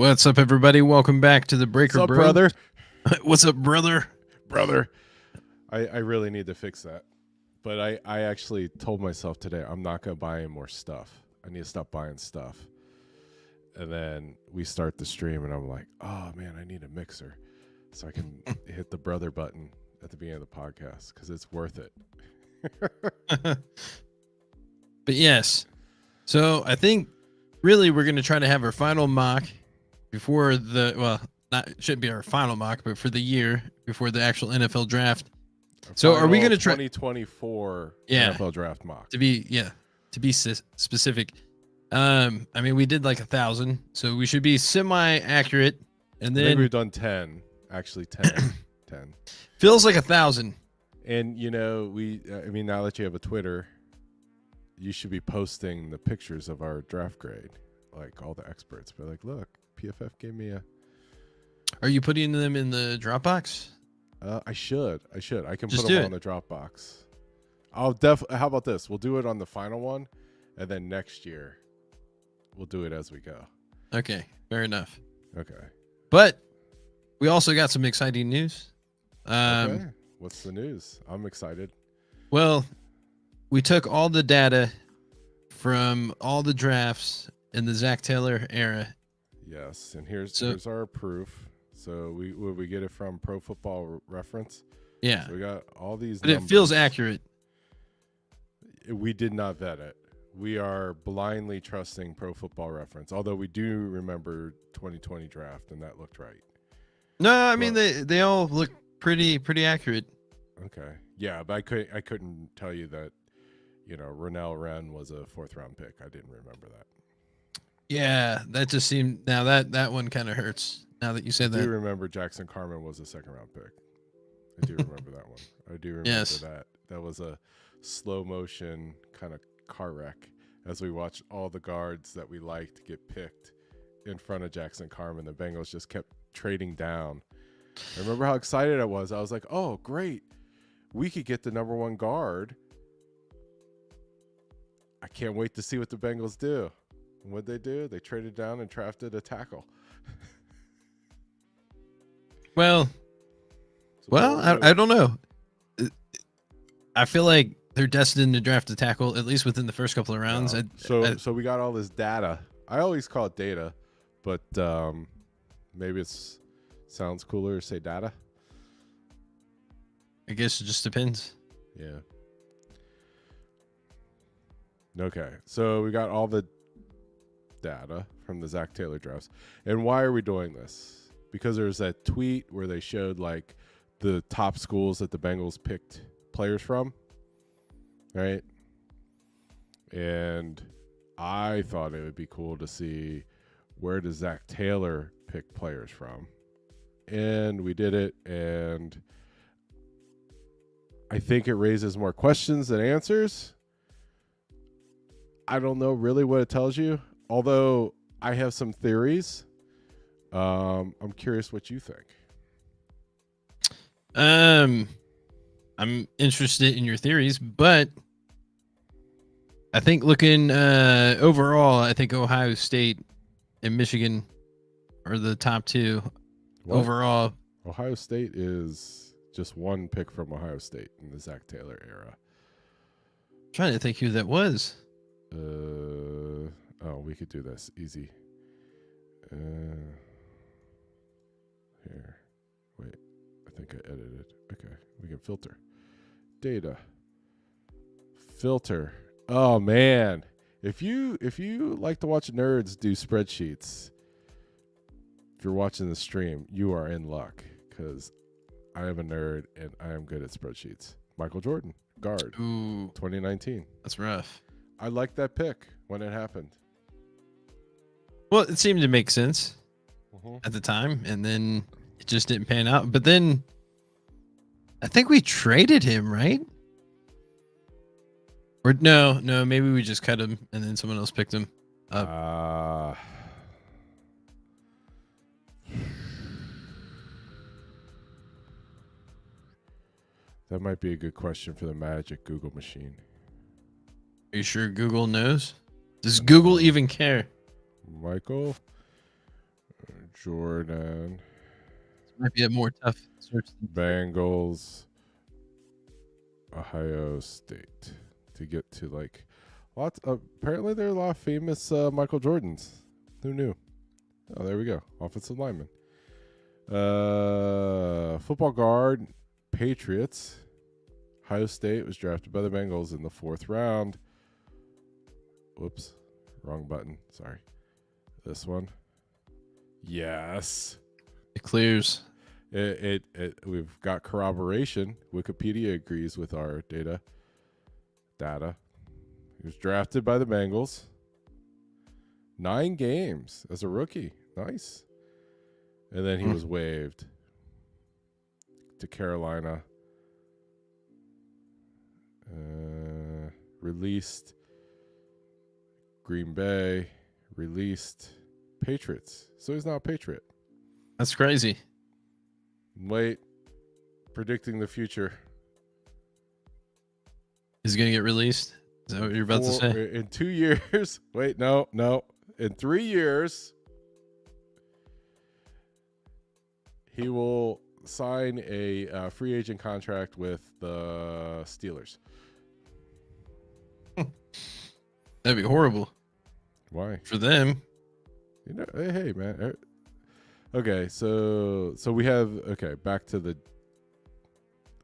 What's up, everybody? Welcome back to the Breaker What's up, Bros. brother? What's up, brother? Brother. I really need to fix that. But I actually told myself today I'm not going to buy any more stuff. I need to stop buying stuff. And then we start the stream, and I'm like, oh, man, I need a mixer. So I can hit the brother button at the beginning of the podcast because it's worth it. But yes. So I think really we're going to try to have our final mock before the, well, not it shouldn't be our final mock, but for the year before the actual NFL draft. So are we going to try 2024 Yeah. NFL draft mock? to be specific? I mean, we did like 1,000, so we should be semi-accurate. And I think then we've done 10. Actually, 10. 10. feels like 1,000. And, you know, I mean, now that you have a Twitter, you should be posting the pictures of our draft grade, like all the experts. But like, look, PFF gave me a. Are you putting them in the Dropbox? I should. I can Just put do them it. on the Dropbox. How about this? We'll do it on the final one, and then next year, we'll do it as we go. Okay, fair enough. Okay. But we also got some exciting news. Okay. What's the news? I'm excited. Well, we took all the data from all the drafts in the Zach Taylor era. Yes, and here's our proof. So we get it from Pro Football Reference. Yeah, So we got all these but numbers. it feels accurate. We did not vet it. We are blindly trusting Pro Football Reference, although we do remember 2020 draft, and that looked right. No, I mean they all look pretty accurate. Okay, yeah, but I couldn't tell you that, you know, Ronell Wren was a 4th round pick. I didn't remember that. Yeah, that just seemed now that one kind of hurts. Now that you said I do that, remember Jackson Carman was a 2nd round pick. I do remember that one. I do remember Yes. that. That was a slow motion kind of car wreck as we watched all the guards that we liked get picked in front of Jackson Carman. The Bengals just kept trading down. I remember how excited I was. I was like, oh, great. We could get the number 1 guard. I can't wait to see what the Bengals do. And what'd they do? They traded down and drafted a tackle. well, I don't know. I feel like they're destined to draft a tackle at least within the first couple of rounds. So we got all this data. I always call it data, but maybe it's sounds cooler to say data. I guess it just depends. Yeah. Okay, so we got all the data from the Zach Taylor drafts. And why are we doing this? Because there's that tweet where they showed like the top schools that the Bengals picked players from, right? And I thought it would be cool to see where does Zach Taylor pick players from. And we did it, and I think it raises more questions than answers. I don't know really what it tells you, although I have some theories. I'm curious what you think. I'm interested in your theories, but I think looking overall, I think Ohio State and Michigan are the top 2 overall. Ohio State is just 1 pick from Ohio State in the Zach Taylor era. I'm trying to think who that was. We could do this easy. Here, wait. I think I edited. Okay, we can filter. Data. Filter. Oh man, if you like to watch nerds do spreadsheets, if you're watching the stream, you are in luck because I am a nerd and I am good at spreadsheets. Michael Jordan, guard, Ooh, 2019. that's rough. I liked that pick when it happened. Well, it seemed to make sense at the time, and then it just didn't pan out. But then I think we traded him, right? Or no, maybe we just cut him and then someone else picked him up. That might be a good question for the magic Google machine. Are you sure Google knows? Does Google even care? Michael Jordan. Might be a more tough search. Bengals. Ohio State. To get to like lots. Apparently, there are a lot of famous Michael Jordans. Who knew? Oh, there we go. Offensive lineman. Football guard. Patriots. Ohio State was drafted by the Bengals in the 4th round. Whoops. Wrong button. Sorry. This one. Yes. It clears. We've got corroboration. Wikipedia agrees with our data. He was drafted by the Bengals. 9 games as a rookie. Nice. And then he was waived to Carolina. Released Green Bay. Released Patriots. So he's not a Patriot. That's crazy. Wait. Predicting the future. Is he going to get released? Is that what you're about to say? In 2 years. Wait, no. In 3 years, he will sign a free agent contract with the Steelers. That'd be horrible. Why? For them. You know, hey man. Okay, so we have back to the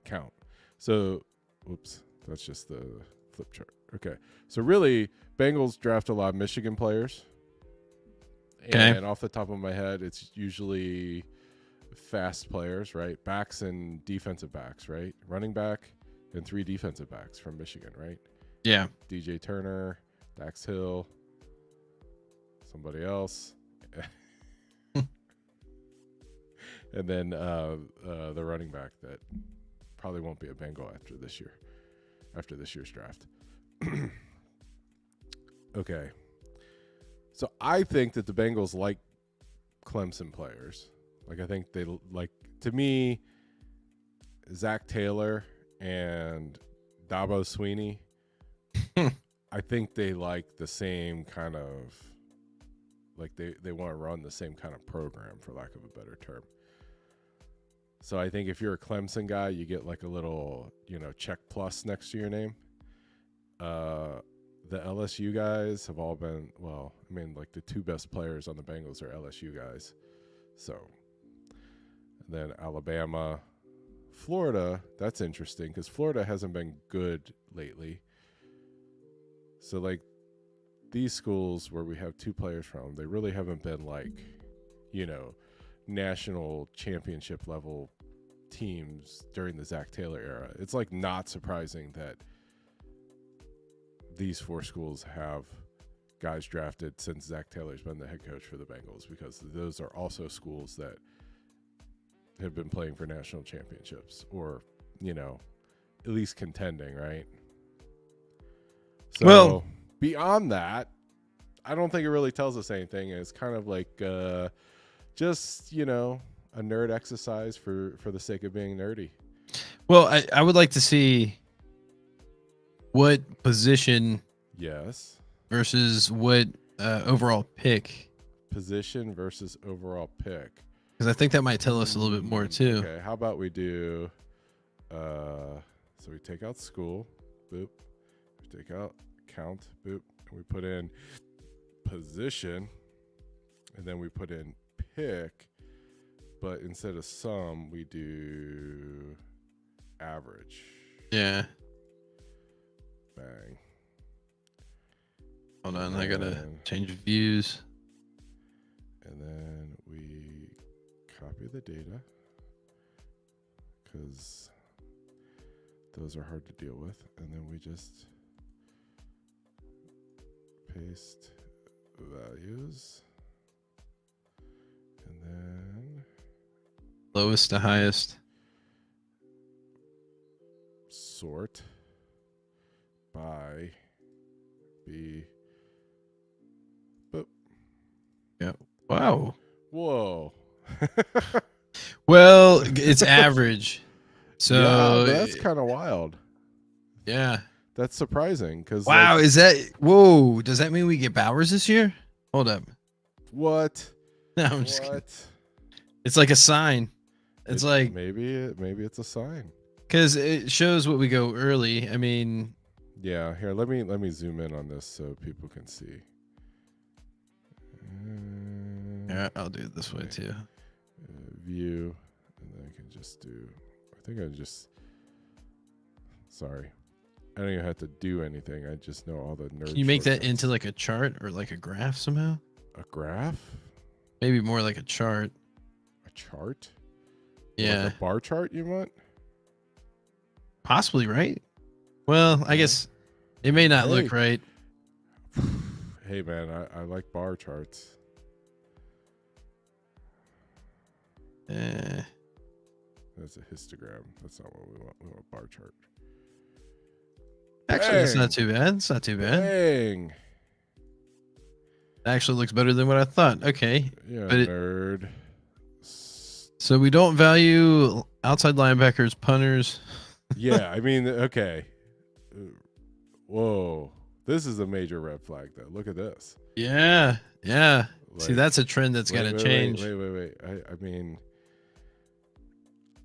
count. So, oops, that's just the flip chart. Okay, so really, Bengals draft a lot of Michigan players. Okay. And off the top of my head, it's usually fast players, right? Backs and defensive backs, right? Running back and 3 defensive backs from Michigan, right? Yeah. DJ Turner, Dax Hill, somebody else. And then the running back that probably won't be a Bengal after this year's draft. Okay. So I think that the Bengals like Clemson players. Like, I think they like, to me, Zach Taylor and Dabo Sweeney, I think they like the same kind of, like they want to run the same kind of program, for lack of a better term. So I think if you're a Clemson guy, you get like a little, check plus next to your name. The LSU guys have all been, like the 2 best players on the Bengals are LSU guys. So then Alabama, Florida, that's interesting because Florida hasn't been good lately. So like these schools where we have 2 players from, they really haven't been like, national championship level teams during the Zach Taylor era. It's like not surprising that these 4 schools have guys drafted since Zach Taylor's been the head coach for the Bengals, because those are also schools that have been playing for national championships or, at least contending, right? So beyond that, I don't think it really tells us anything. It's kind of like just, a nerd exercise for the sake of being nerdy. Well, I would like to see what position Yes. versus what overall pick. Position versus overall pick. Because I think that might tell us a little bit more too. Okay, how about we do so we take out school, boop. We take out count, boop. And we put in position, and then we put in pick, but instead of sum, we do average. Yeah. Bang. Hold on, I gotta change views. And then we copy the data because those are hard to deal with. And then we just paste values. And then Lowest to highest. Sort by B. Boop. Yeah. Wow. Whoa. Well, it's average. So yeah, that's kind of wild. Yeah. That's surprising because wow, is that whoa? Does that mean we get Bowers this year? Hold up. What? No, I'm just kidding. What? It's like a sign. It's like maybe it's a sign. because it shows what we go early. I mean, Yeah, here, let me zoom in on this so people can see. yeah, I'll do it this way too. View, and then I can just do. I think I just. Sorry, I don't even have to do anything. I just know all the nerd. Can you make that shortcuts. into like a chart or like a graph somehow? A graph? Maybe more like a chart. A chart? Yeah, Like a bar chart, you want? possibly, right? Well, I guess it may not look right. Hey man, I like bar charts. That's a histogram. That's not what we want. We want a bar chart. Actually, it's not too bad. It's not too bad. Dang. It actually looks better than what I thought. Okay. Yeah, But nerd. So we don't value outside linebackers, punters. Yeah, I mean, okay. Whoa. This is a major red flag, though. Look at this. Yeah. Yeah. See, Like, that's a trend that's got to change. Wait. I mean,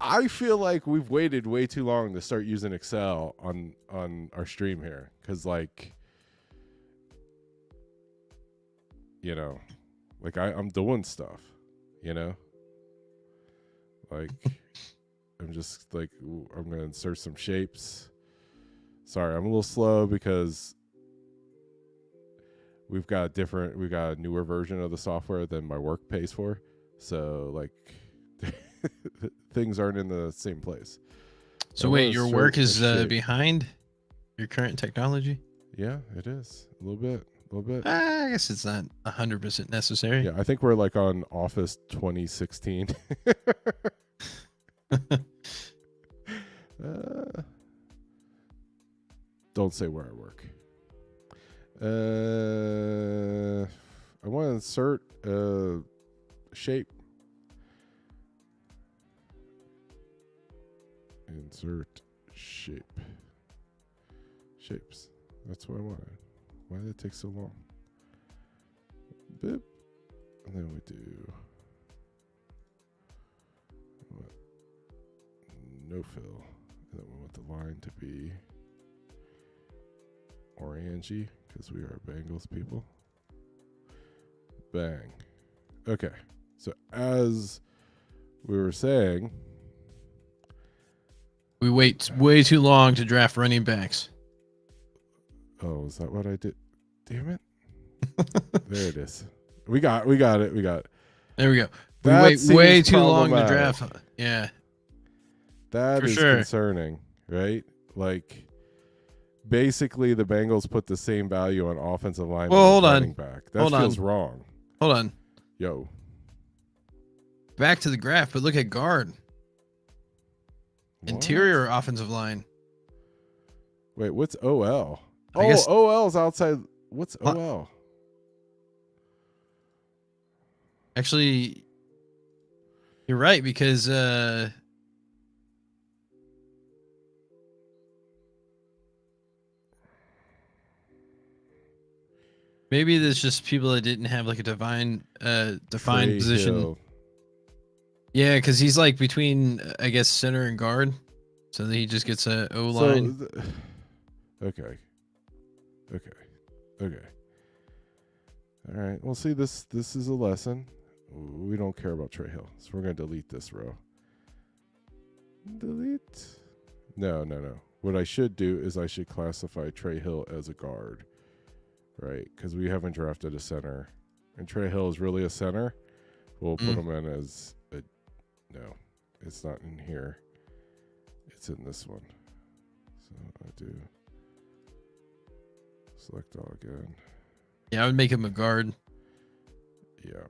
I feel like we've waited way too long to start using Excel on our stream here, because like, you know, like I'm doing stuff, you know, like I'm just like I'm gonna insert some shapes. Sorry, I'm a little slow because we've got a newer version of the software than my work pays for, so like. Things aren't in the same place. So wait, your work is behind your current technology? Yeah, it is a little bit. I guess it's not 100% necessary. Yeah, I think we're like on Office 2016. Don't say where I work. I want to insert a shape. Insert shape. Shapes. That's what I wanted. Why did it take so long? Boop. And then we do what? No fill. And then we want the line to be orangey because we are Bengals people. Bang. Okay. So as we were saying, we wait way too long to draft running backs. Oh, is that what I did? Damn it. There it is. We got it. There we go. We wait way too long to draft. Yeah. That is concerning, right? Like, basically, the Bengals put the same value on offensive line as running back. That feels wrong. Hold on. Yo. Back to the graph, but look at guard. What? Interior offensive line. Wait, what's OL? OL's outside. What's OL? Actually, you're right, because maybe there's just people that didn't have like a defined position. Hill. Yeah, because he's like between, I guess, center and guard, so he just gets a O line. Okay. All right. Well, see, this is a lesson. We don't care about Trey Hill, so we're gonna delete this row. Delete. No. What I should do is I should classify Trey Hill as a guard, right? Because we haven't drafted a center, and Trey Hill is really a center. We'll put him in as a. No, it's not in here. It's in this one. So I do select all again. Yeah, I would make him a guard. Yeah.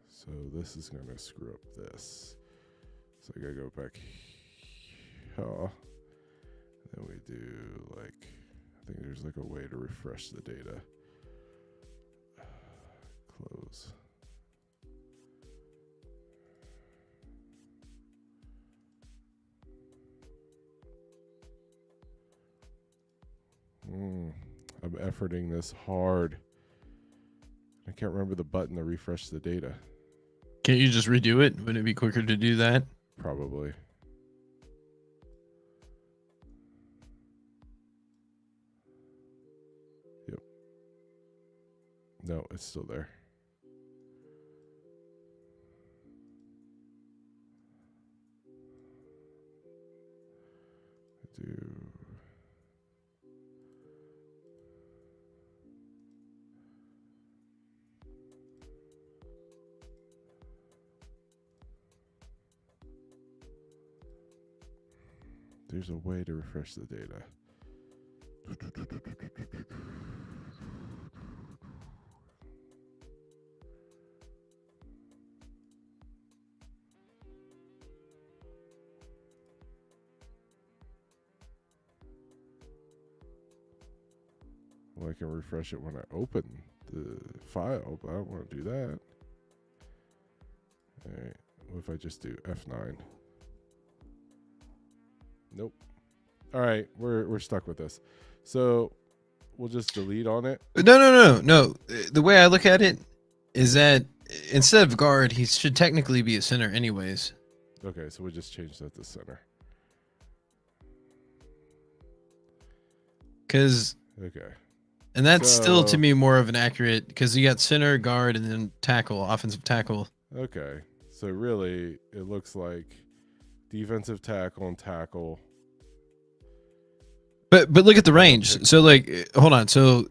So this is going to screw up this. So I got to go back here. Then we do like, I think there's like a way to refresh the data. Close. I'm efforting this hard. I can't remember the button to refresh the data. Can't you just redo it? Wouldn't it be quicker to do that? Probably. Yep. No, it's still there. There's a way to refresh the data. Well, I can refresh it when I open the file, but I don't want to do that. All right. What if I just do F9? Nope. All right, we're stuck with this. So we'll just delete on it. No. The way I look at it is that instead of guard, he should technically be a center anyways. Okay, so we'll just change that to center. Okay. And that's still to me more of an accurate, because you got center, guard, and then tackle, offensive tackle. Okay, so really it looks like defensive tackle and tackle. But look at the range. So like, hold on. So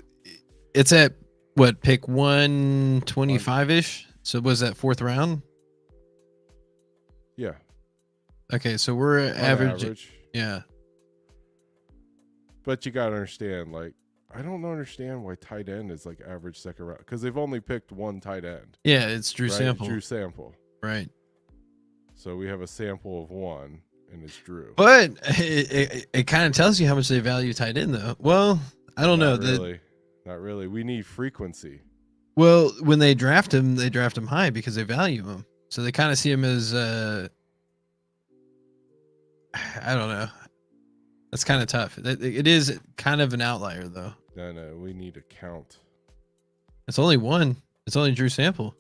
it's at what, pick 125-ish? So was that 4th round? Yeah. Okay, so we're average. Yeah. But you got to understand, like, I don't understand why tight end is like average 2nd round, because they've only picked one tight end. Yeah, it's Drew right? Sample. Drew Sample. Right. So we have a sample of one, and it's Drew. But it kind of tells you how much they value tight end, though. Well, I don't know. Not really. We need frequency. Well, when they draft him high because they value him. So they kind of see him as, I don't know. That's kind of tough. It is kind of an outlier, though. No, we need a count. It's only one. It's only Drew Sample.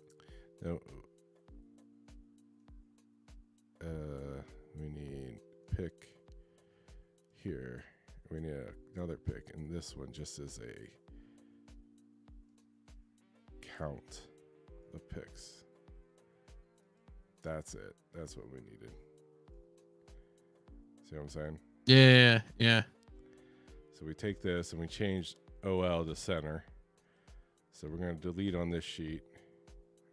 No. We need pick here. We need another pick, and this one just is a count of picks. That's it. That's what we needed. See what I'm saying? Yeah. So we take this and we change OL to center. So we're going to delete on this sheet.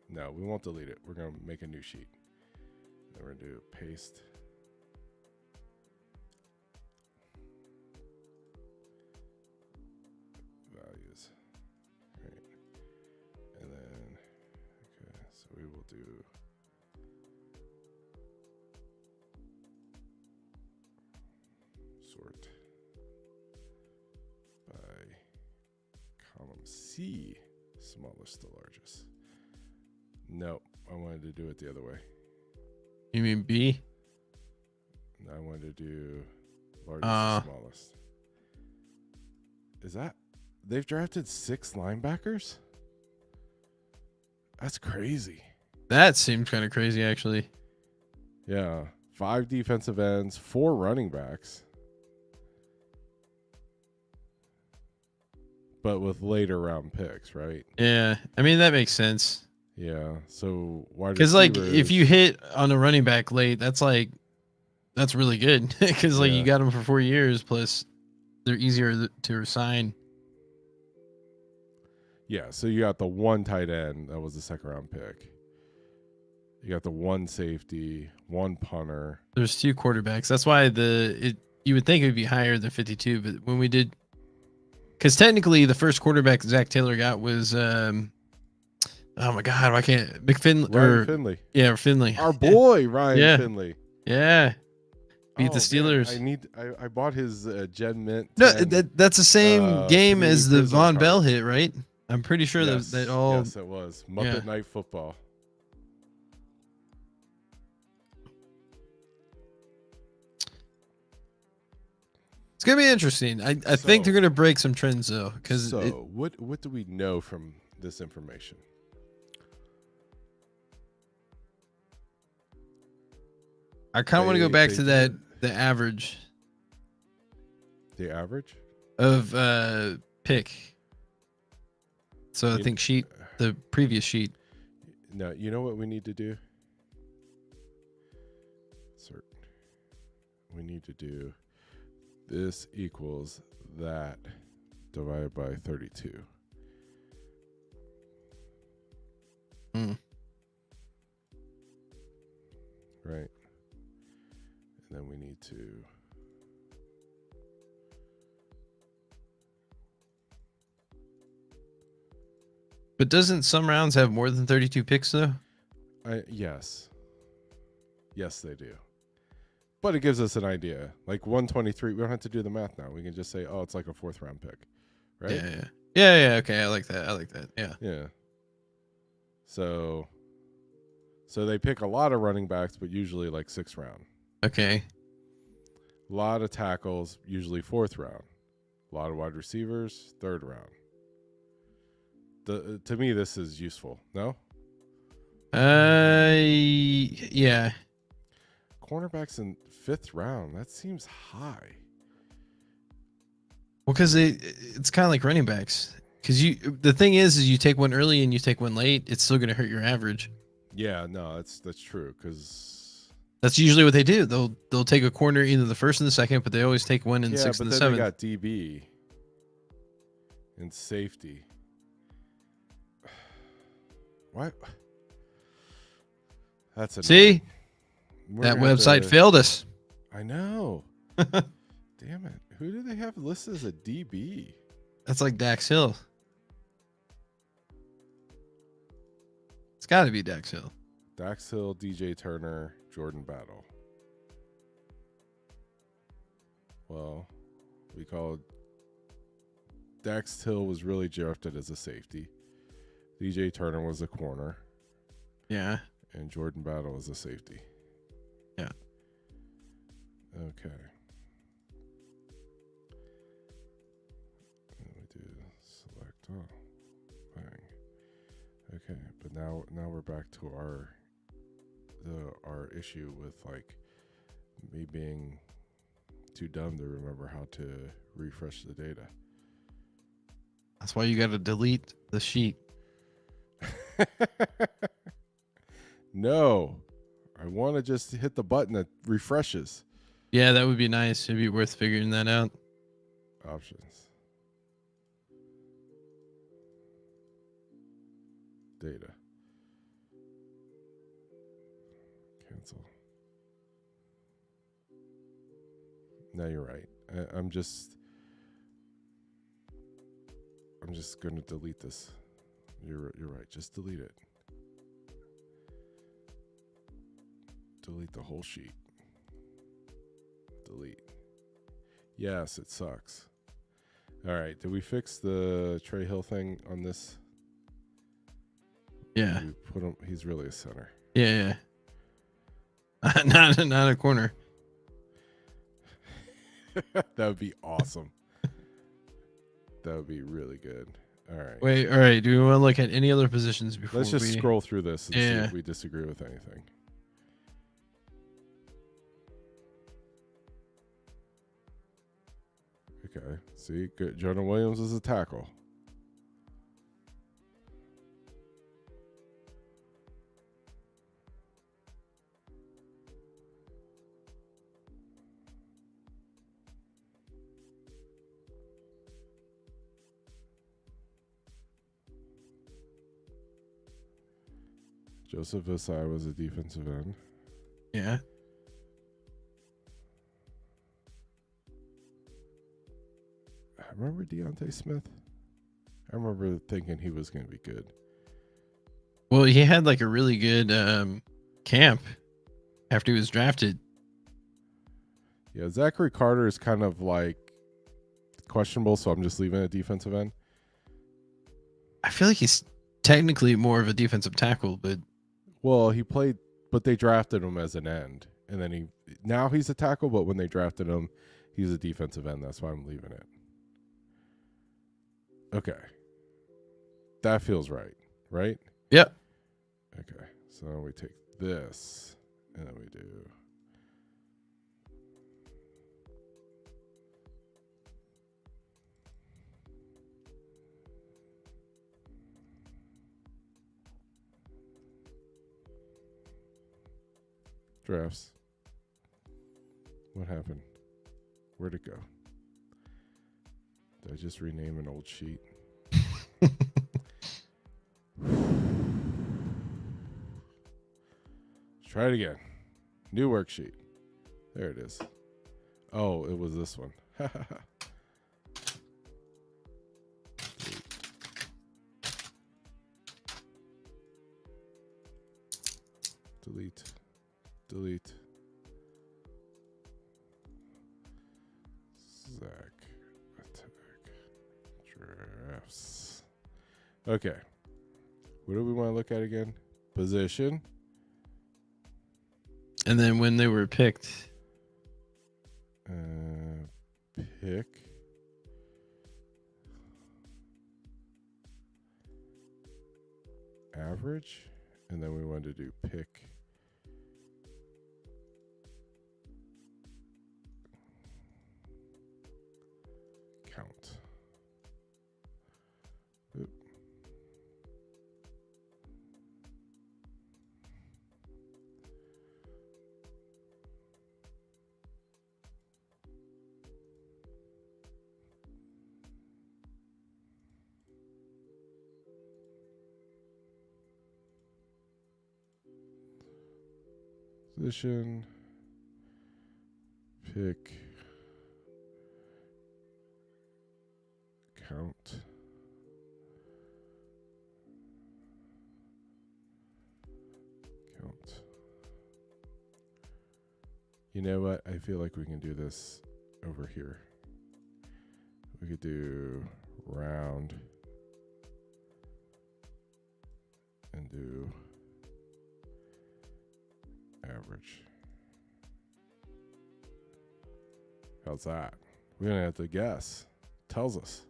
No, we won't delete it. We're going to make a new sheet. Then we're going to do paste. Values. Right. And then, okay, so we will do sort by column C, smallest to largest. No, I wanted to do it the other way. You mean B? I wanted to do largest to smallest. Is that, they've drafted 6 linebackers? That's crazy. That seems kind of crazy, actually. Yeah, 5 defensive ends, 4 running backs. But with later round picks, right? Yeah, I mean that makes sense. Yeah, so why? Because like if you hit on a running back late, that's really good. Because like you got them for 4 years, plus they're easier to resign. Yeah, so you got the 1 tight end that was the 2nd round pick. You got the 1 safety, 1 punter. There's 2 quarterbacks. That's why you would think it would be higher than 52, but when we did, because technically the first quarterback Zach Taylor got was oh my God, why can't Ryan Finley? Yeah, or Finley. Our boy Ryan Finley. Yeah. Beat the Steelers. Man, I bought his Gen Mint. No, that's the same game as the Von Bell hit, right? I'm pretty sure that all. Yes, it was Muppet Night Football. It's gonna be interesting. I think they're gonna break some trends though, because what do we know from this information? I kind of want to go back to the average. The average of pick. So I think the previous sheet. No, you know what we need to do? We need to do this equals that divided by 32. Mm. Right. And then we need to But doesn't some rounds have more than 32 picks though? Yes. Yes, they do. But it gives us an idea. Like 123, we don't have to do the math now. We can just say, oh, it's like a 4th round pick. Right? Yeah. Okay, I like that. Yeah. Yeah. So they pick a lot of running backs, but usually like 6th round. Okay. A lot of tackles, usually 4th round. A lot of wide receivers, 3rd round. To me, this is useful. No? Yeah. Cornerbacks in 5th round. That seems high. Well, because it's kind of like running backs. Because the thing is you take one early and you take one late, it's still going to hurt your average. Yeah, no, that's true. Because that's usually what they do. They'll take a corner either the 1st and the 2nd, but they always take one in the 6th and the 7th. Yeah, but then they got DB and safety. What? That's a see. That website failed us. I know. Damn it. Who do they have listed as a DB? That's like Dax Hill. It's got to be Dax Hill. Dax Hill, DJ Turner, Jordan Battle. Well, we called Dax Hill was really drafted as a safety. DJ Turner was a corner. Yeah. And Jordan Battle was a safety. Yeah. Okay. Let me do select all. Bang. Okay, but now we're back to our issue with like me being too dumb to remember how to refresh the data. That's why you got to delete the sheet. No, I want to just hit the button that refreshes. Yeah, that would be nice. It'd be worth figuring that out. Options. Data. Cancel. No, you're right. I'm just going to delete this. You're right. Just delete it. Delete the whole sheet. Delete. Yes, it sucks. All right. Did we fix the Trey Hill thing on this? Yeah. We put him. He's really a center. Yeah. Not a corner. That would be awesome. That would be really good. All right. Wait. All right. Do we want to look at any other positions before? Let's just scroll through this and see Yeah. if we disagree with anything. Okay. See, good. Jonah Williams is a tackle. Joseph Visai was a defensive end. Yeah. I remember Deontay Smith. I remember thinking he was going to be good. Well, he had like a really good camp after he was drafted. Yeah, Zachary Carter is kind of like questionable, so I'm just leaving it defensive end. I feel like he's technically more of a defensive tackle, but well, he played, but they drafted him as an end, and then now he's a tackle. But when they drafted him, He's a defensive end. That's why I'm leaving it. Okay. That feels right. Right? Yep. Okay. So we take this, and then we do. Drafts. What happened? Where'd it go? Did I just rename an old sheet? Let's try it again. New worksheet. There it is. Oh, it was this one. Delete. Delete. Zach. Attack. Drafts. Okay. What do we want to look at again? Position. And then when they were picked. Pick. Average. And then we wanted to do pick. Count. Oop. Position. Pick. Count. Count. You know what? I feel like we can do this over here. We could do round and do average. How's that? We're going to have to guess. Tells us.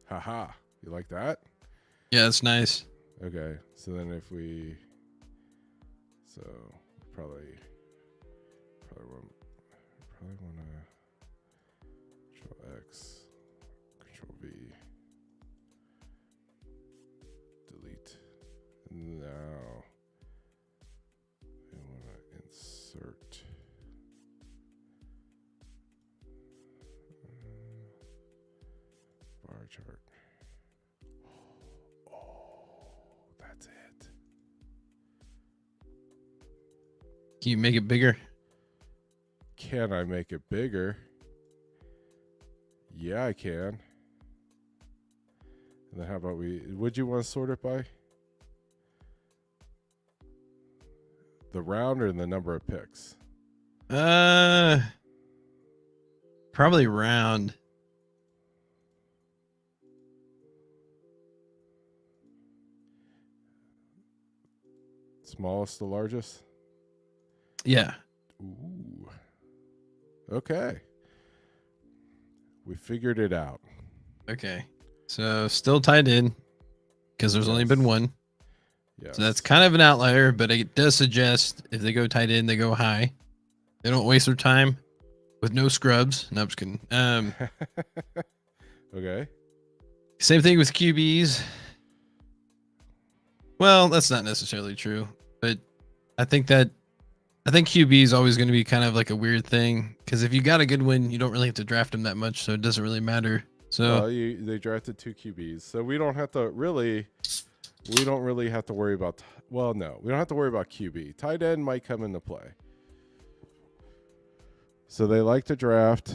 Haha. You like that? Yeah, that's nice. Okay. So then if we... So probably want to Control X, Control V, delete. Now I want to insert bar chart. Oh, that's it. Can you make it bigger? Can I make it bigger? Yeah, I can. And then how about would you want to sort it by the round or the number of picks? Probably round. Smallest to largest? Yeah. Ooh. Okay. We figured it out. Okay. So still tied in because there's only been one. Yes. So that's kind of an outlier, but it does suggest if they go tight end, they go high. They don't waste their time with no scrubs. No, I'm just kidding. Okay. Same thing with QBs. Well, that's not necessarily true, but I think QB is always going to be kind of like a weird thing because if you got a good one, you don't really have to draft them that much, so it doesn't really matter. So they drafted 2 QBs, so we don't have to really. We don't really have to worry about. Well, no, we don't have to worry about QB. Tight end might come into play. So they like to draft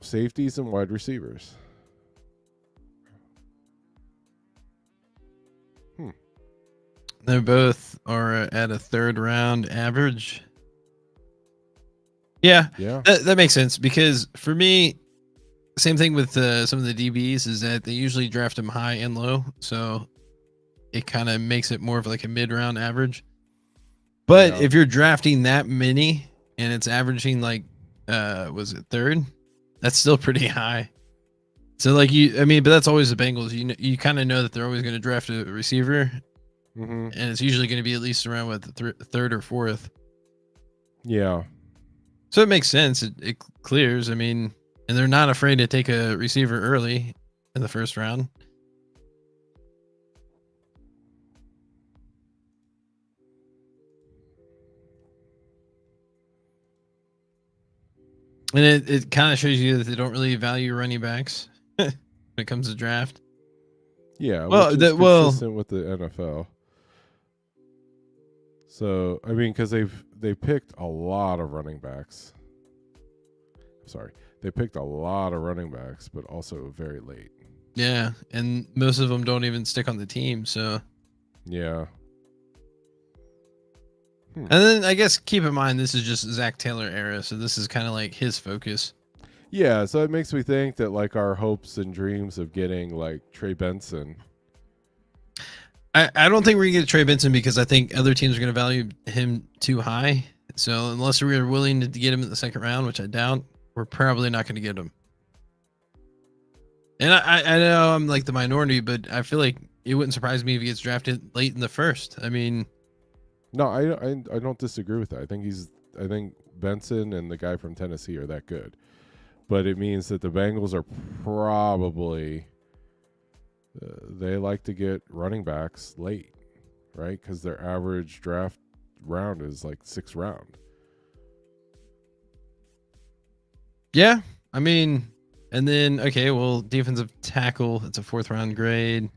safeties and wide receivers. they both are at a third round average. Yeah, Yeah. that makes sense because for me, same thing with some of the DBs is that they usually draft them high and low, so it kind of makes it more of like a mid-round average. But Yeah. if you're drafting that many and it's averaging like was it third? That's still pretty high. So like I mean, but that's always the Bengals. You kind of know that they're always going to draft a receiver, Mm-hmm. and it's usually going to be at least around what the third or fourth. Yeah. So it makes sense. It clears. I mean, and they're not afraid to take a receiver early in the first round. And it kind of shows you that they don't really value running backs when it comes to draft. Yeah, Well, which is consistent with the NFL. So I mean, because they picked a lot of running backs. Sorry, they picked a lot of running backs, but also very late. yeah, and most of them don't even stick on the team. So Yeah. and then I guess keep in mind this is just Zach Taylor era, so this is kind of like his focus. Yeah, so it makes me think that like our hopes and dreams of getting like Trey Benson. I don't think we're gonna get Trey Benson because I think other teams are gonna value him too high. So unless we're willing to get him in the second round, which I doubt, we're probably not gonna get him. And I know I'm like the minority, but I feel like it wouldn't surprise me if he gets drafted late in the first. I mean, No, I don't disagree with that. I think Benson and the guy from Tennessee are that good. But it means that the Bengals are probably they like to get running backs late, right? Because their average draft round is like 6th round. yeah, I mean, and then okay, well, defensive tackle, it's a 4th round grade.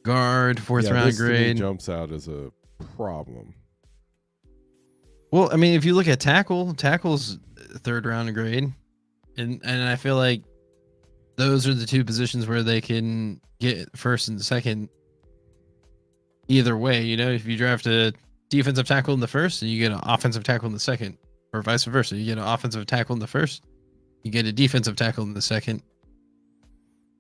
Guard, 4th round this to me grade. jumps out as a problem. Well, I mean, if you look at tackle's 3rd round grade, and I feel like those are the two positions where they can get first and second either way. You know, if you draft a defensive tackle in the first and you get an offensive tackle in the second, or vice versa, you get an offensive tackle in the first, you get a defensive tackle in the second.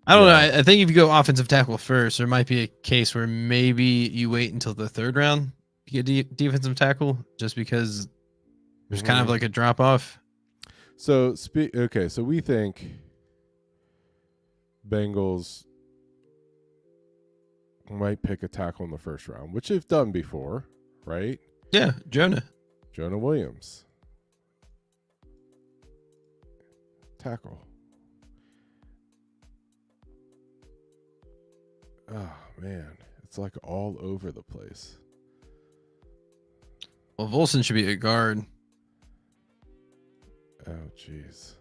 I don't know. I think if you go offensive tackle first, there might be a case where maybe you wait until the 3rd round to get defensive tackle, just because there's kind of like a drop off. So okay, so we think Bengals might pick a tackle in the first round, which they've done before, right? Yeah, Jonah Williams. Tackle. Oh, man. It's like all over the place. Well, Volson should be a guard. Oh, jeez.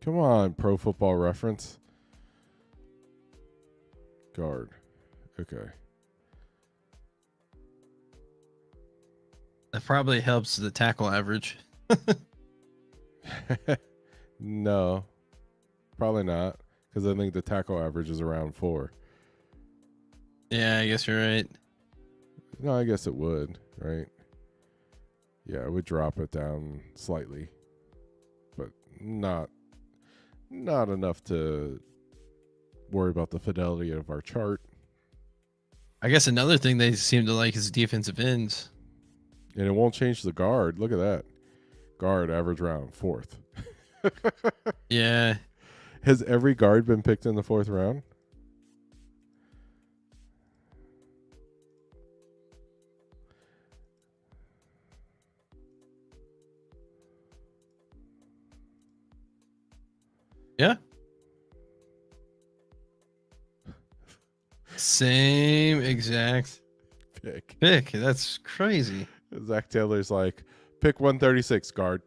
Come on, Pro Football Reference. Guard. Okay. That probably helps the tackle average. No, probably not, because I think the tackle average is around 4. Yeah, I guess you're right. No, I guess it would, right? Yeah, it would drop it down slightly, but not enough to worry about the fidelity of our chart. I guess another thing they seem to like is defensive ends. And it won't change the guard. Look at that. Guard average round 4th. Yeah. Has every guard been picked in the 4th round? Yeah. Same exact pick. That's crazy. Zach Taylor's like, pick 136 guard.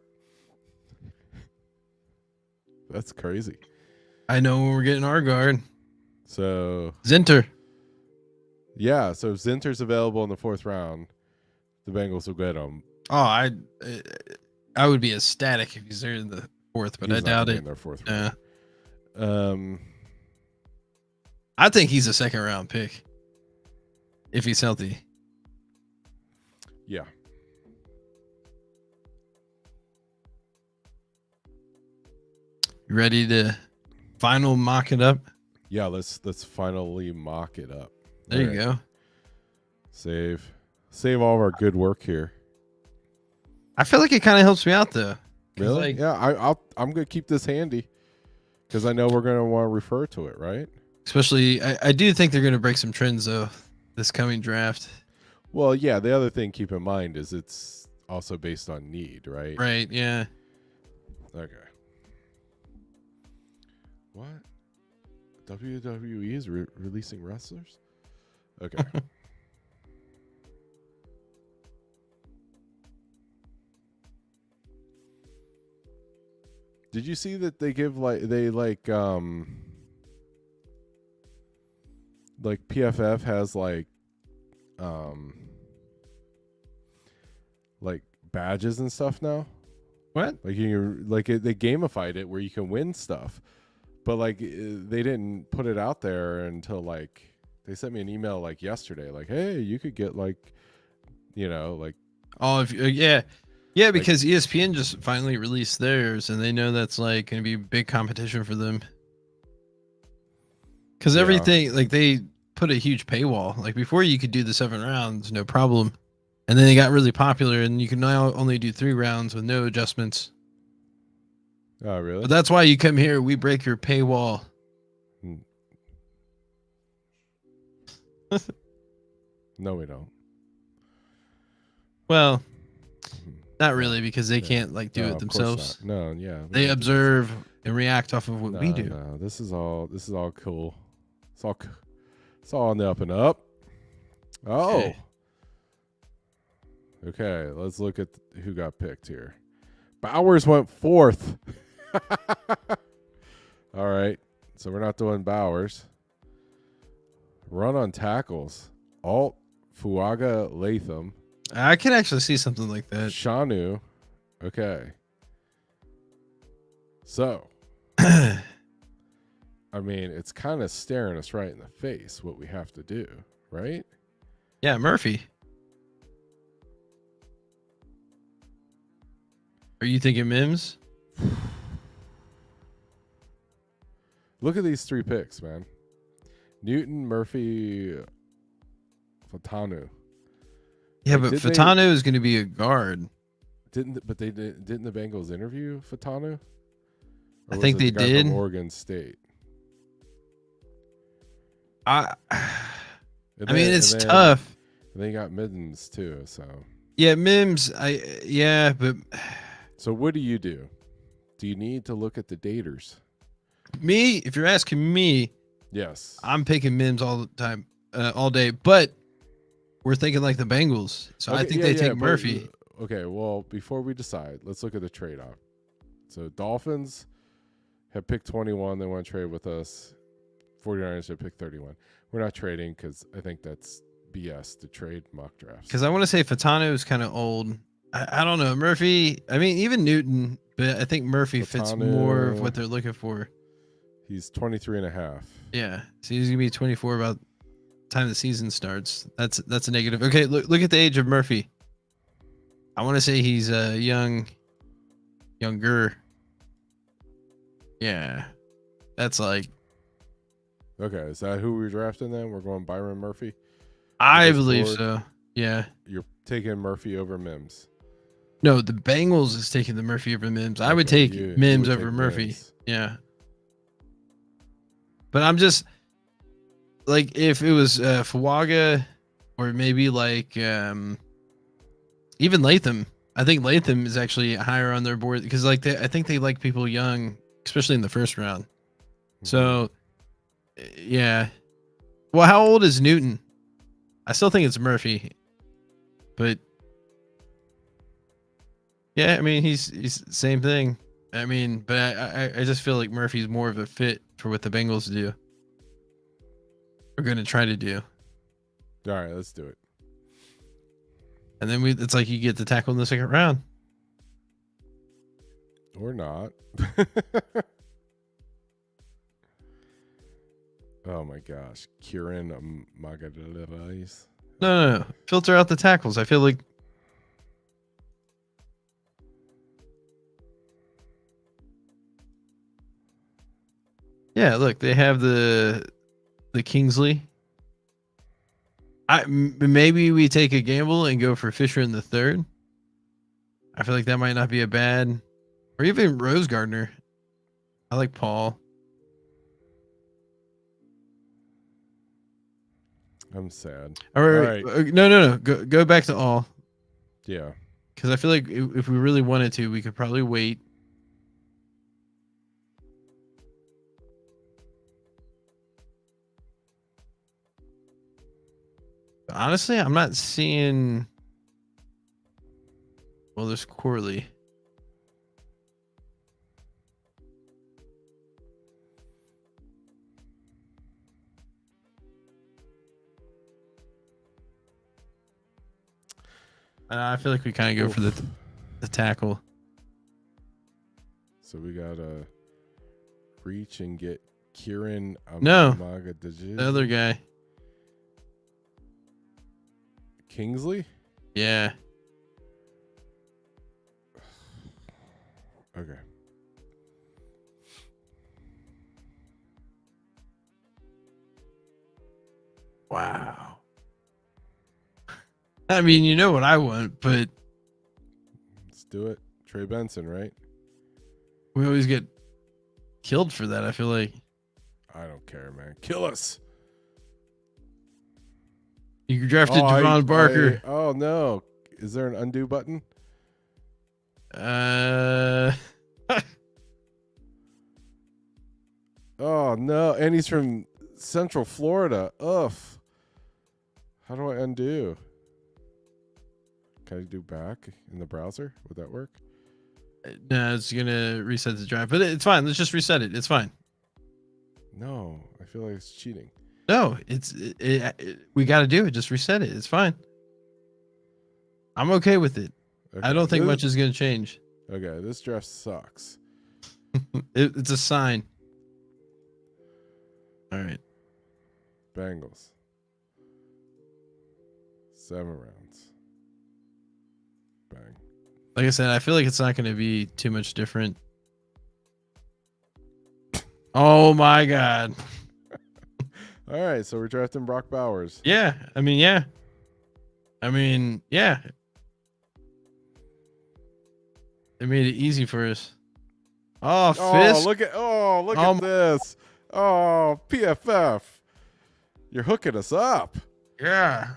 That's crazy. I know when we're getting our guard. So Zinter. Yeah, so if Zinter's available in the 4th round, the Bengals will get him. Oh, I would be ecstatic if he's there in the 4th, but He's I not doubt gonna be it. in their 4th round. I think he's a 2nd round pick if he's healthy. Yeah. You ready to final mock it up? Yeah, let's finally mock it up. There you go. Save all of our good work here. I feel like it kind of helps me out though. Really? Like, yeah, I'm gonna keep this handy because I know we're gonna want to refer to it, right? especially, I do think they're going to break some trends though this coming draft. Well, yeah. The other thing keep in mind is it's also based on need, right? Right? Yeah. Okay. What? WWE is releasing wrestlers? Okay. Did you see that they give like PFF has like badges and stuff now? What? Like they gamified it where you can win stuff. But like they didn't put it out there until like they sent me an email like yesterday, like, hey, you could get like, like. Oh, yeah, because ESPN just finally released theirs, and they know that's like going to be big competition for them. Because everything, like they put a huge paywall. Like before, you could do the 7 rounds, no problem, and then they got really popular, and you can now only do 3 rounds with no adjustments. Oh, really? But that's why you come here. We break your paywall. No, we don't. Well, not really, because they can't like do it themselves. No, yeah. They observe and react off of what we do. No, this is all cool. It's all on the up and up. Oh. Okay, let's look at who got picked here. Bowers went 4th. All right. So we're not doing Bowers. Run on tackles. Alt, Fuaga, Latham. I can actually see something like that. Shanu. Okay. So, I mean, it's kind of staring us right in the face what we have to do, right? Yeah, Murphy. Are you thinking Mims? Look at these 3 picks, man. Newton, Murphy, Fatanu. Yeah, Like, but Fatanu is going to be a guard. Didn't the Bengals interview Fatanu? I think they did. From Oregon State. I mean, it's tough. And they got Middens too, so. Yeah, Mims. But. So what do you do? Do you need to look at the daters? Me, if you're asking me, yes, I'm picking Mims all the time, all day. But we're thinking like the Bengals, so I think they take Murphy. Okay, well, before we decide, let's look at the trade-off. So Dolphins have picked 21. They want to trade with us. 49ers have picked 31. We're not trading because I think that's BS to trade mock drafts. Because I want to say Fatanu is kind of old. I don't know. Murphy, I mean, even Newton, but I think Murphy fits more of what they're looking for. He's 23 and a half. Yeah. So he's going to be 24 about the time the season starts. That's a negative. Okay, look at the age of Murphy. I want to say he's younger. Yeah. That's like. Okay, is that who we're drafting then? We're going Byron Murphy? I believe so. Yeah. You're taking Murphy over Mims. No, the Bengals is taking the Murphy over Mims. I would take Mims over Murphy. Mims. Yeah. But I'm just like, if it was Fuaga or maybe like even Latham. I think Latham is actually higher on their board because like I think they like people young, especially in the first round. Mm-hmm. So yeah. Well, how old is Newton? I still think it's Murphy. But yeah, I mean he's the same thing. I mean, but I just feel like Murphy's more of a fit for what the Bengals do. We're gonna try to do. All right, let's do it. And then it's like you get the tackle in the second round. Or not. Oh my gosh. Kieran Magadalais. No. Filter out the tackles. I feel like Yeah, look, they have the Kingsley. Maybe we take a gamble and go for Fisher in the third. I feel like that might not be a bad, or even Rose Gardner. I like Paul. I'm sad. All right. No. Go back to all. Yeah. Because I feel like if we really wanted to, we could probably wait. Honestly, I'm not seeing. Well, there's Corley. I feel like we kind of go for the tackle. So we gotta reach and get Kieran. No, the other guy. Kingsley. Yeah. Okay. Wow. I mean, you know what I want, but Let's do it. Trey Benson, right? we always get killed for that. I feel like I don't care, man. Kill us. you drafted Javon Barker. Oh no. Is there an undo button? Oh no. And he's from Central Florida. Ugh. How do I undo? Can I do back in the browser? Would that work? No, it's gonna reset the drive, but it's fine. Let's just reset it. It's fine. No, I feel like it's cheating. No, we got to do it. Just reset it. It's fine. I'm okay with it. Okay, I don't think much is gonna change. Okay, this draft sucks. It's a sign. All right. Bengals. 7 rounds. Bang. Like I said, I feel like it's not going to be too much different. Oh my God. All right, so we're drafting Brock Bowers. Yeah. I mean, yeah. They made it easy for us. Oh, Fisk. Look at this. Oh, PFF. You're hooking us up. Yeah.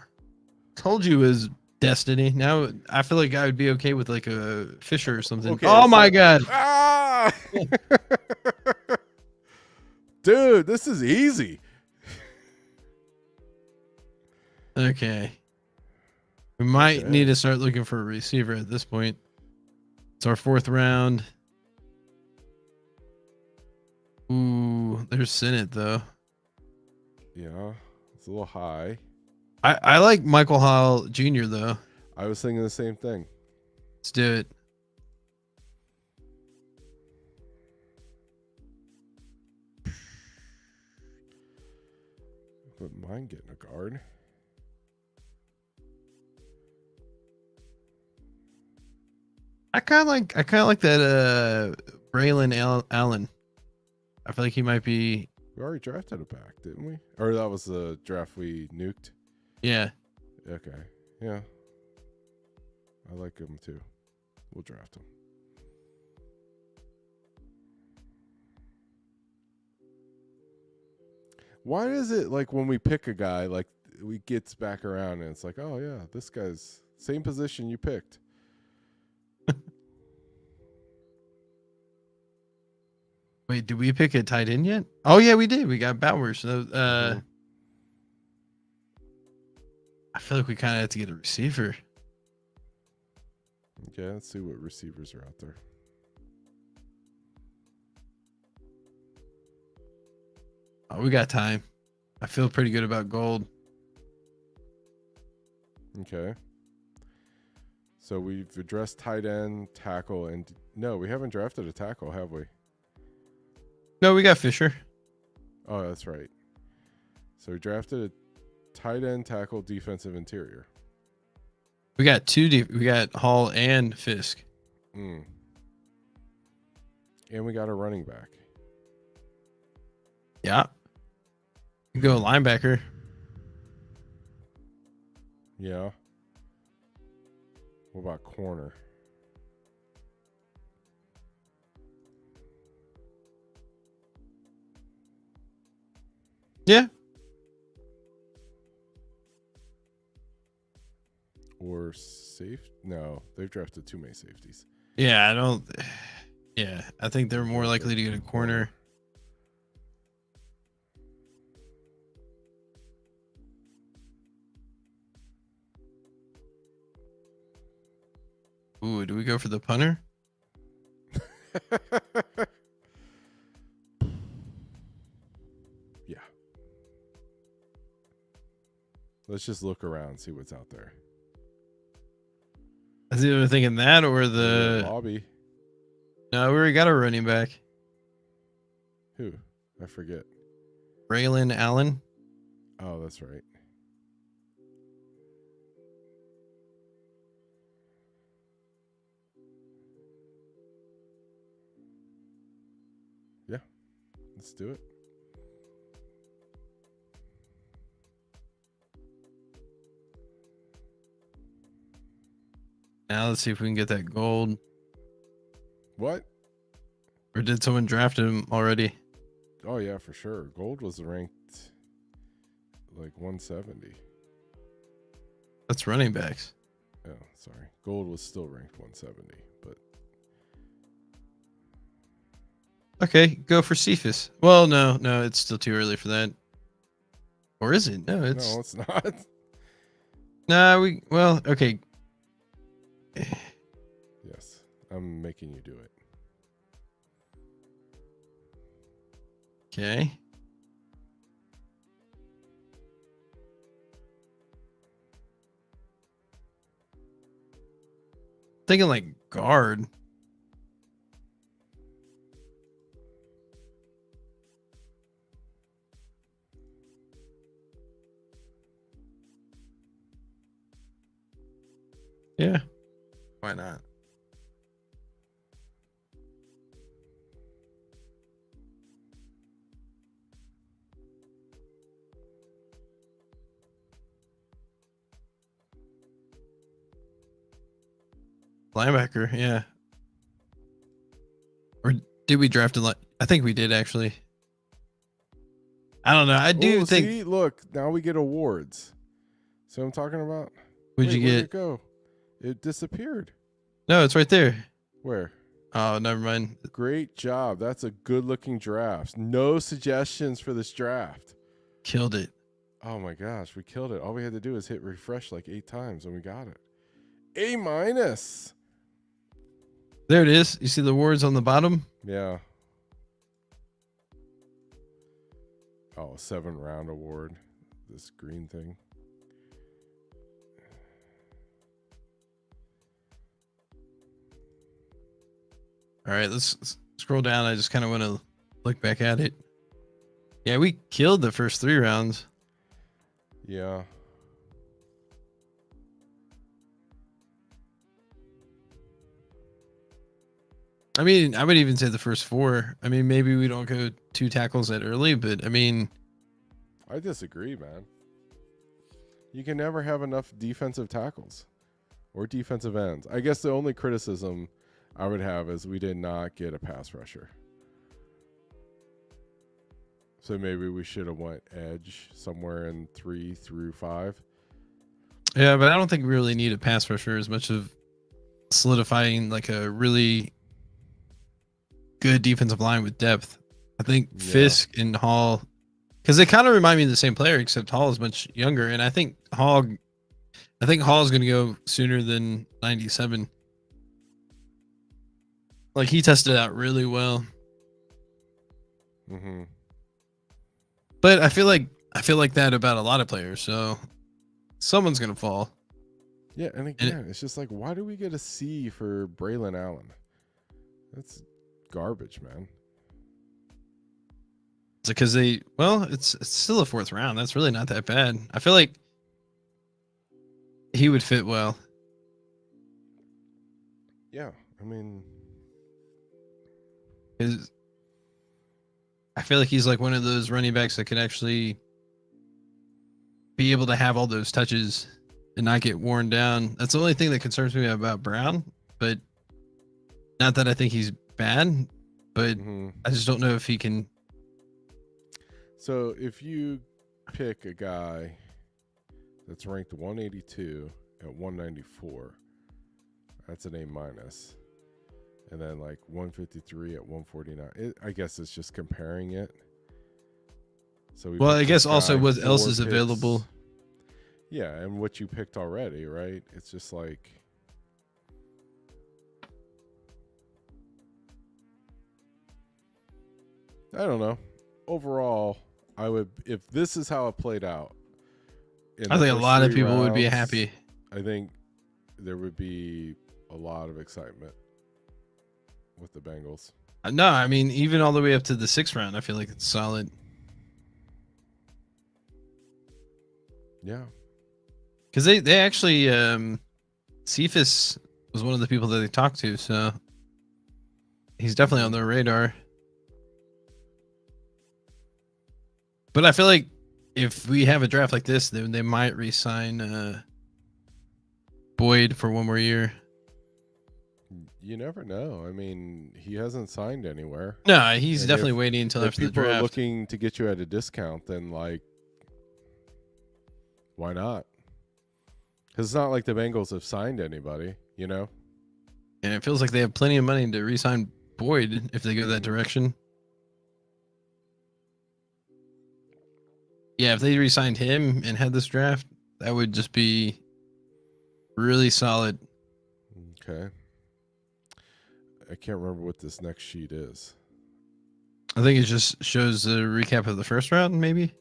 Told you it was destiny. Now I feel like I would be okay with like a Fisher or something. Okay, oh my God. Ah! Dude, this is easy. Okay. We might need to start looking for a receiver at this point. It's our 4th round. Ooh, there's Sinnott though. Yeah, it's a little high. I like Michael Hall Jr. though. I was thinking the same thing. Let's do it. Wouldn't mind getting a guard. I kind of like that Braylon Allen. I feel like he might be. We already drafted it back, didn't we? Or that was the draft we nuked. Yeah. Okay. Yeah. I like him too. We'll draft him. Why is it like when we pick a guy, like we gets back around and it's like, oh yeah, this guy's same position you picked. Wait, did we pick a tight end yet? Oh yeah, we did. We got Bowers. So, I feel like we kind of have to get a receiver. Okay, let's see what receivers are out there. Oh, we got time. I feel pretty good about gold. Okay. So we've addressed tight end, tackle, and no, we haven't drafted a tackle, have we? No, we got Fisher. Oh, that's right. So we drafted a tight end, tackle, defensive interior. We got we got Hall and Fisk. And we got a running back. Yeah. Go linebacker. Yeah. What about corner? Yeah. Or safe? No, they've drafted too many safeties. Yeah, I don't. Yeah, I think they're more likely to get a corner. Ooh, do we go for the punter? Yeah. Let's just look around, see what's out there. I was either thinking that or the lobby. No, we already got a running back. Who? I forget. Braylon Allen. Oh, that's right. Yeah, let's do it. Now let's see if we can get that gold. What? Or did someone draft him already? Oh yeah, for sure. Gold was ranked like 170. That's running backs. Oh, sorry. Gold was still ranked 170, but Okay, go for Cephas. Well, no, it's still too early for that. Or is it? No, it's not. Nah, well, okay. Yes, I'm making you do it. Okay. Thinking like guard. Yeah. Why not? Linebacker, yeah. Or did we draft a I think we did actually. I don't know. I do think. See, look, now we get awards. See what I'm talking about? Where'd you Where'd get? it go? It disappeared. No, it's right there. Where? Oh, never mind. Great job. That's a good looking draft. No suggestions for this draft. Killed it. Oh my gosh, we killed it. All we had to do is hit refresh like 8 times and we got it. A minus. There it is. You see the awards on the bottom? Yeah. Oh, 7-round award. This green thing. All right, let's scroll down. I just kind of want to look back at it. Yeah, we killed the first 3 rounds. Yeah. I mean, I would even say the first 4. I mean, maybe we don't go 2 tackles that early, but I mean, I disagree, man. You can never have enough defensive tackles or defensive ends. I guess the only criticism I would have is we did not get a pass rusher. So maybe we should have went edge somewhere in 3 through 5. yeah, but I don't think we really need a pass rusher as much of solidifying like a really good defensive line with depth. I think Fisk and Hall, because they kind of remind me of the same player, except Hall is much younger, and I think Hall is going to go sooner than 97. Like he tested out really well. Mm-hmm. But I feel like that about a lot of players. So someone's gonna fall. Yeah, and again, it's just like, why do we get a C for Braylon Allen? That's garbage, man. It's because it's still a 4th round. That's really not that bad. I feel like he would fit well. Yeah, I mean, I feel like he's like one of those running backs that could actually be able to have all those touches and not get worn down. That's the only thing that concerns me about Brown. But not that I think he's bad, but Hmm. I just don't know if he can. So if you pick a guy that's ranked 182 at 194, that's an A minus. And then like 153 at 149. I guess it's just comparing it. So we Well, picked I this guess also guy what else 4 is picks. available. Yeah, and what you picked already, right? It's just like I don't know. Overall, I would if this is how it played out. In I the think a first lot of 3 people would be rounds, happy. I think there would be a lot of excitement with the Bengals. No, I mean even all the way up to the 6th round, I feel like it's solid. Yeah. Because they actually Cephas was one of the people that they talked to, so he's definitely on their radar. But I feel like if we have a draft like this, then they might re-sign Boyd for one more year. You never know. I mean, he hasn't signed anywhere. No, he's And definitely waiting until if after the people are draft. looking to get you at a discount, then like, why not? Because it's not like the Bengals have signed anybody, you know? And it feels like they have plenty of money to re-sign Boyd if they go that direction. Yeah, if they re-signed him and had this draft, that would just be really solid. Okay. I can't remember what this next sheet is. I think it just shows the recap of the first round, maybe.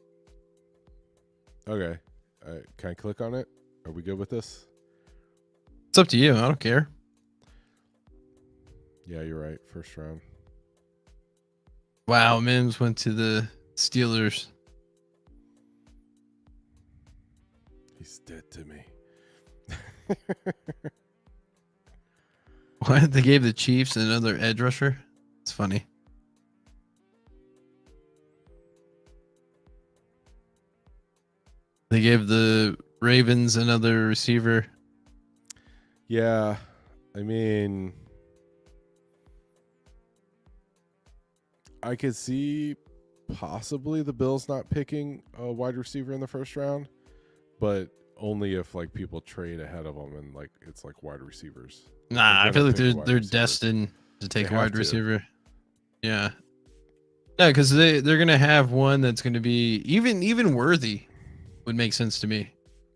Okay. Can I click on it? Are we good with this? It's up to you. I don't care. Yeah, you're right. First round. Wow, Mims went to the Steelers. He's dead to me. What? They gave the Chiefs another edge rusher? It's funny. They gave the Ravens another receiver. Yeah. I mean, I could see possibly the Bills not picking a wide receiver in the first round, but only if like people trade ahead of them and like it's like wide receivers. Nah, I They're feel gonna like pick a wide they're receiver. destined to take They a have wide to. receiver. Yeah. No, because they're gonna have one that's gonna be even worthy would make sense to me.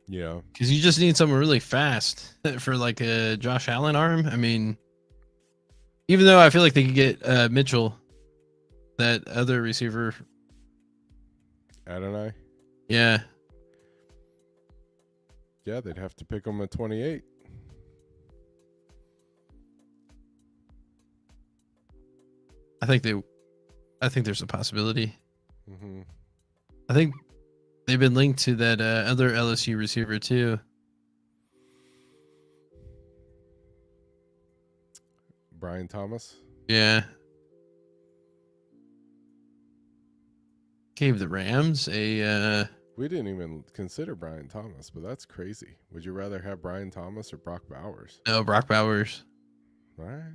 Yeah. Because you just need someone really fast for like a Josh Allen arm. I mean, even though I feel like they could get Mitchell, that other receiver. Adonai. Yeah. Yeah, they'd have to pick him at 28. I think there's a possibility. Mm-hmm. I think they've been linked to that other LSU receiver too. Brian Thomas. Yeah. Gave the Rams a We didn't even consider Brian Thomas, but that's crazy. Would you rather have Brian Thomas or Brock Bowers? no Brock Bowers. All right.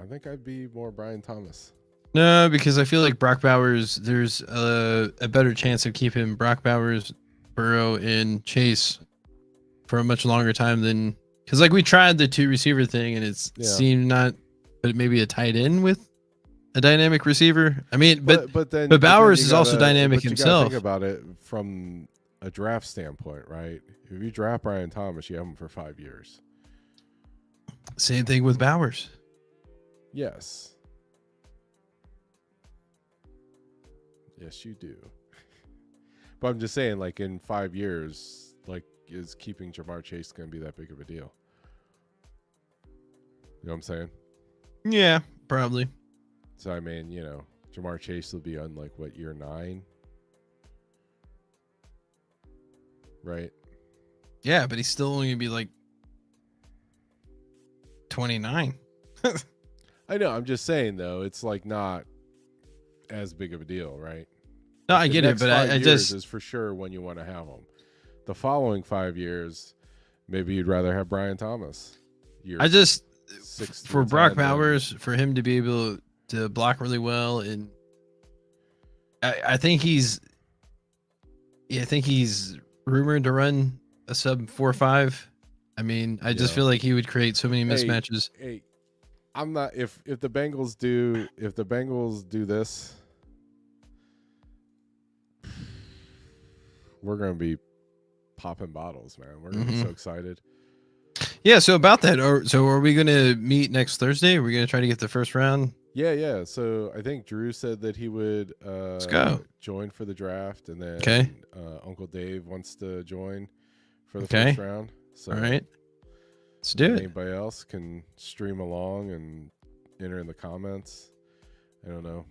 I think I'd be more Brian Thomas. No, because I feel like Brock Bowers, there's a better chance of keeping Brock Bowers, Burrow, and Chase for a much longer time than because like we tried the 2 receiver thing and it Yeah. seemed not, but maybe a tight end with a dynamic receiver. I mean, but then Bowers you is also gotta- dynamic but you gotta himself. Think about it from a draft standpoint, right? If you draft Brian Thomas, you have him for 5 years. Same thing with Bowers. Yes. Yes, you do. But I'm just saying, like in 5 years, like is keeping Jamar Chase going to be that big of a deal? You know what I'm saying? Yeah, probably. So I mean, you know, Jamar Chase will be on like what year 9, right? Yeah, but he's still only gonna be like 29. I know. I'm just saying though, it's like not as big of a deal, right? No, Like I the get it, next but 5 I years just is for sure when you want to have them. The following 5 years, maybe you'd rather have Brian Thomas. I just 6 for through Brock 10, then- Bowers, for him to be able to block really well, and I think he's rumored to run a sub 4.5. I mean, I just Yeah. feel like he would create so many mismatches. Hey, I'm not if the Bengals do this, we're gonna be popping bottles, man. We're gonna be so excited. Yeah. So about that, so are we going to meet next Thursday? Are we going to try to get the first round? Yeah. So I think Drew said that he would Let's go. join for the draft, and then Okay. Uncle Dave wants to join for the Okay. first round. So All right. Let's do it. anybody else can stream along and enter in the comments. I don't know.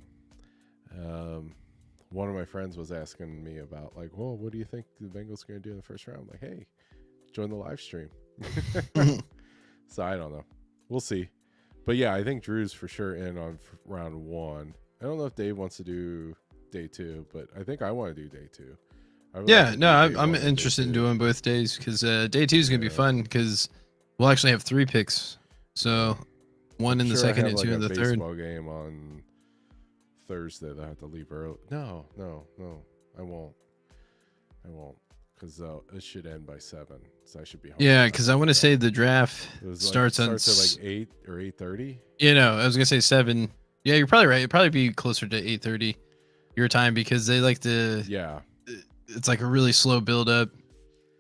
One of my friends was asking me about like, well, what do you think the Bengals are going to do in the first round? I'm like, hey, join the live stream. So I don't know. We'll see. But yeah, I think Drew's for sure in on round 1. I don't know if Dave wants to do day 2, but I think I want to do day 2. Yeah, no, I'm interested in doing both days because day 2 is gonna be fun because we'll actually have 3 picks. So one in the second and 2 in the third. Baseball game on Thursday that I have to leave early. No, I won't because it should end by 7, so I should be home. Yeah, because I want to say the draft starts at like 8 or 8:30. You know, I was gonna say 7. Yeah, you're probably right. It'd probably be closer to 8:30 your time because they like to. Yeah. It's like a really slow build up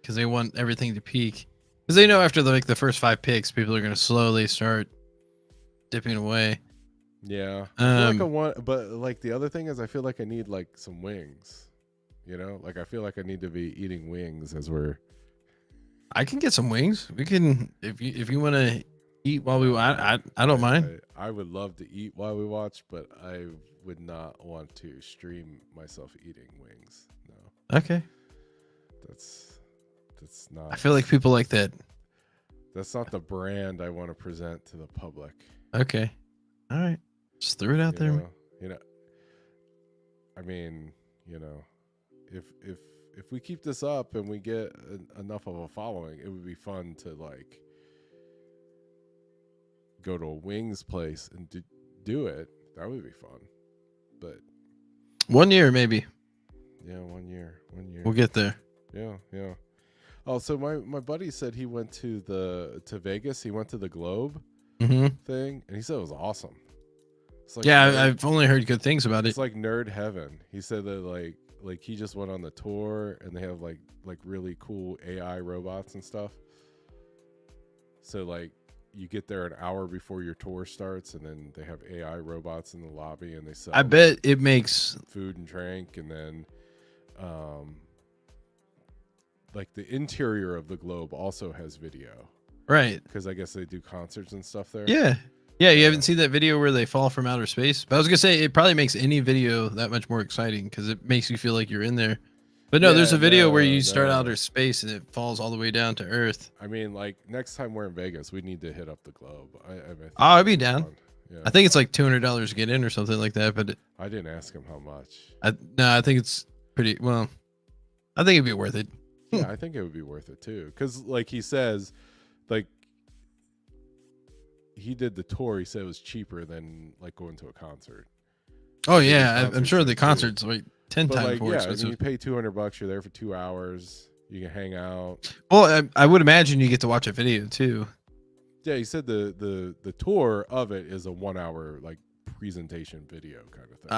because they want everything to peak because they know after the first 5 picks, people are gonna slowly start dipping away. Yeah, I feel like but like the other thing is, I feel like I need like some wings. You know, like I feel like I need to be eating wings as we're. I can get some wings. We can if you want to eat while we. I don't mind. I would love to eat while we watch, but I would not want to stream myself eating wings. No. Okay. That's not. I feel like people like that. That's not the brand I want to present to the public. Okay. All right. Just threw it out there. You know. I mean, if we keep this up and we get enough of a following, it would be fun to like go to a wings place and do it. That would be fun. But 1 year maybe. Yeah, 1 year. We'll get there. Yeah. Oh, so my buddy said he went to Vegas. He went to the Globe thing, and he said it was awesome. It's like I've only heard good things about it. It's like nerd heaven. He said that like he just went on the tour, and they have like really cool AI robots and stuff. So like you get there an hour before your tour starts, and then they have AI robots in the lobby, and they sell. I bet it makes food and drink, and then like the interior of the Globe also has video, right? Because I guess they do concerts and stuff there. Yeah, you haven't seen that video where they fall from outer space? But I was gonna say it probably makes any video that much more exciting because it makes you feel like you're in there. But no, there's a video where you start outer space and it falls all the way down to Earth. I mean, like next time we're in Vegas, we need to hit up the Globe. I'd be down. Yeah. I think it's like $200 to get in or something like that. But I didn't ask him how much. I think it's pretty well. I think it'd be worth it. Yeah, I think it would be worth it too. Because like he says, like he did the tour. He said it was cheaper than like going to a concert. Oh yeah, I'm sure the concert's like 10 times more expensive. I mean, you pay $200. You're there for 2 hours. You can hang out. Well, I would imagine you get to watch a video too. Yeah, he said the tour of it is a 1 hour like presentation video kind of thing.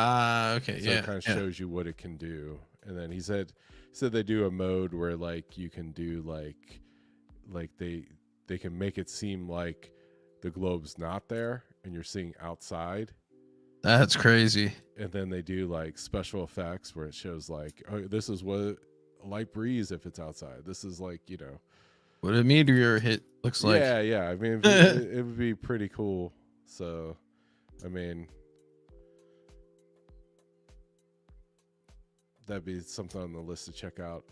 Okay, so it kind of shows you what it can do. And then he said they do a mode where like you can do like they can make it seem like the Globe's not there and you're seeing outside. That's crazy. And then they do like special effects where it shows like, oh, this is what a light breeze if it's outside. This is like, what a meteor hit looks like. Yeah. I mean, it would be pretty cool. So, I mean, that'd be something on the list to check out.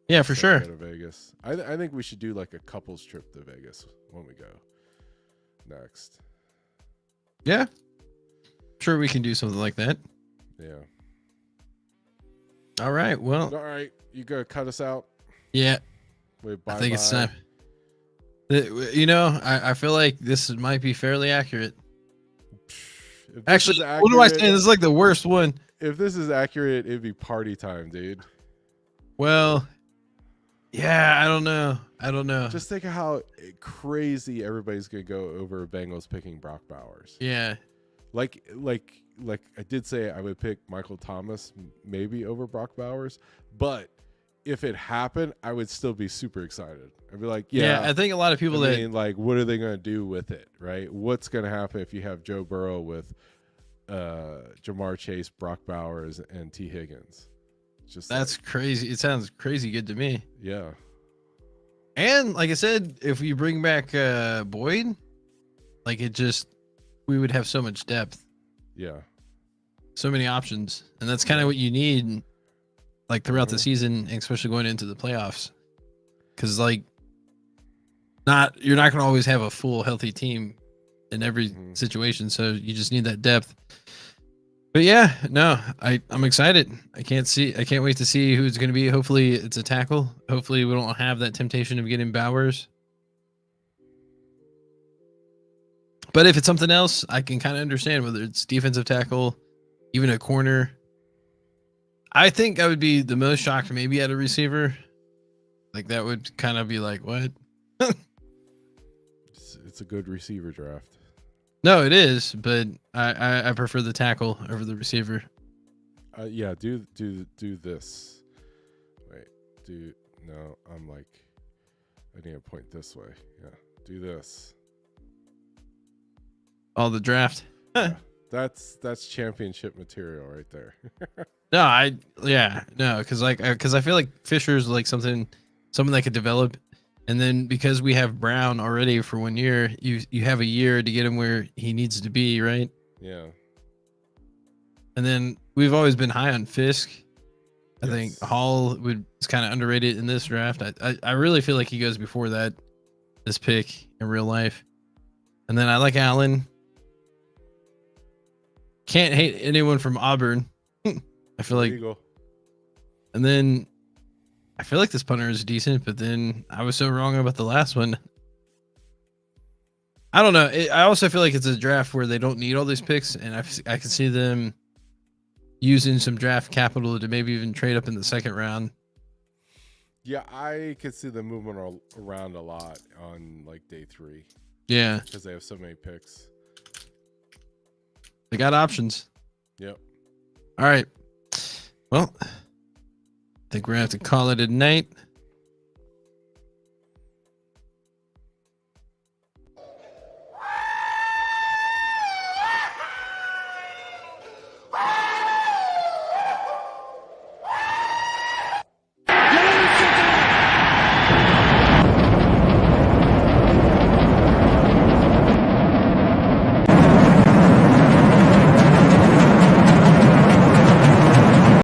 Yeah, for sure. Go to Vegas. I think we should do like a couples trip to Vegas when we go next. Yeah. Sure, we can do something like that. Yeah. All right. Well, All right. You gonna cut us out? yeah, Wait, I bye think it's bye. time. You know, I feel like this might be fairly accurate. If this Actually, is what do I accurate, say? This is like the worst one. if this is accurate, it'd be party time, dude. Well, yeah, I don't know. I don't know. Just think of how crazy everybody's gonna go over Bengals picking Brock Bowers. Yeah. Like I did say I would pick Michael Thomas maybe over Brock Bowers, but if it happened, I would still be super excited. I'd be like, yeah, I think a lot of people I mean, like, what are they going to do with it, right? What's going to happen if you have Joe Burrow with Jamar Chase, Brock Bowers, and T. Higgins? Just that's crazy. It sounds crazy good to me. Yeah. And like I said, if we bring back Boyd, like we would have so much depth, Yeah. so many options, and that's kind of what you need, like throughout the season, especially going into the playoffs, because like, you're not going to always have a full healthy team in every situation, so you just need that depth. But yeah, no, I'm excited. I can't wait to see who it's going to be. Hopefully it's a tackle. Hopefully we don't have that temptation of getting Bowers. But if it's something else, I can kind of understand whether it's defensive tackle, even a corner. I think I would be the most shocked maybe at a receiver. Like that would kind of be like, what? It's a good receiver draft. No, it is, but I prefer the tackle over the receiver. Yeah, do this. Wait, no, I'm like, I need to point this way. Yeah, do this. Oh, the draft. Yeah, that's championship material right there. No, because I feel like Fisher's like someone that could develop, and then because we have Brown already for 1 year, you have a year to get him where he needs to be, right? Yeah. And then we've always been high on Fisk. I think Hall is kind of underrated in this draft. I really feel like he goes before this pick in real life. And then I like Allen. Can't hate anyone from Auburn. I feel like. Eagle. And then I feel like this punter is decent, but then I was so wrong about the last one. I don't know. I also feel like it's a draft where they don't need all these picks, and I can see them using some draft capital to maybe even trade up in the second round. Yeah, I could see them moving around a lot on like day 3. Yeah, because they have so many picks. They got options. Yep. All right. Well, I think we're gonna have to call it a night.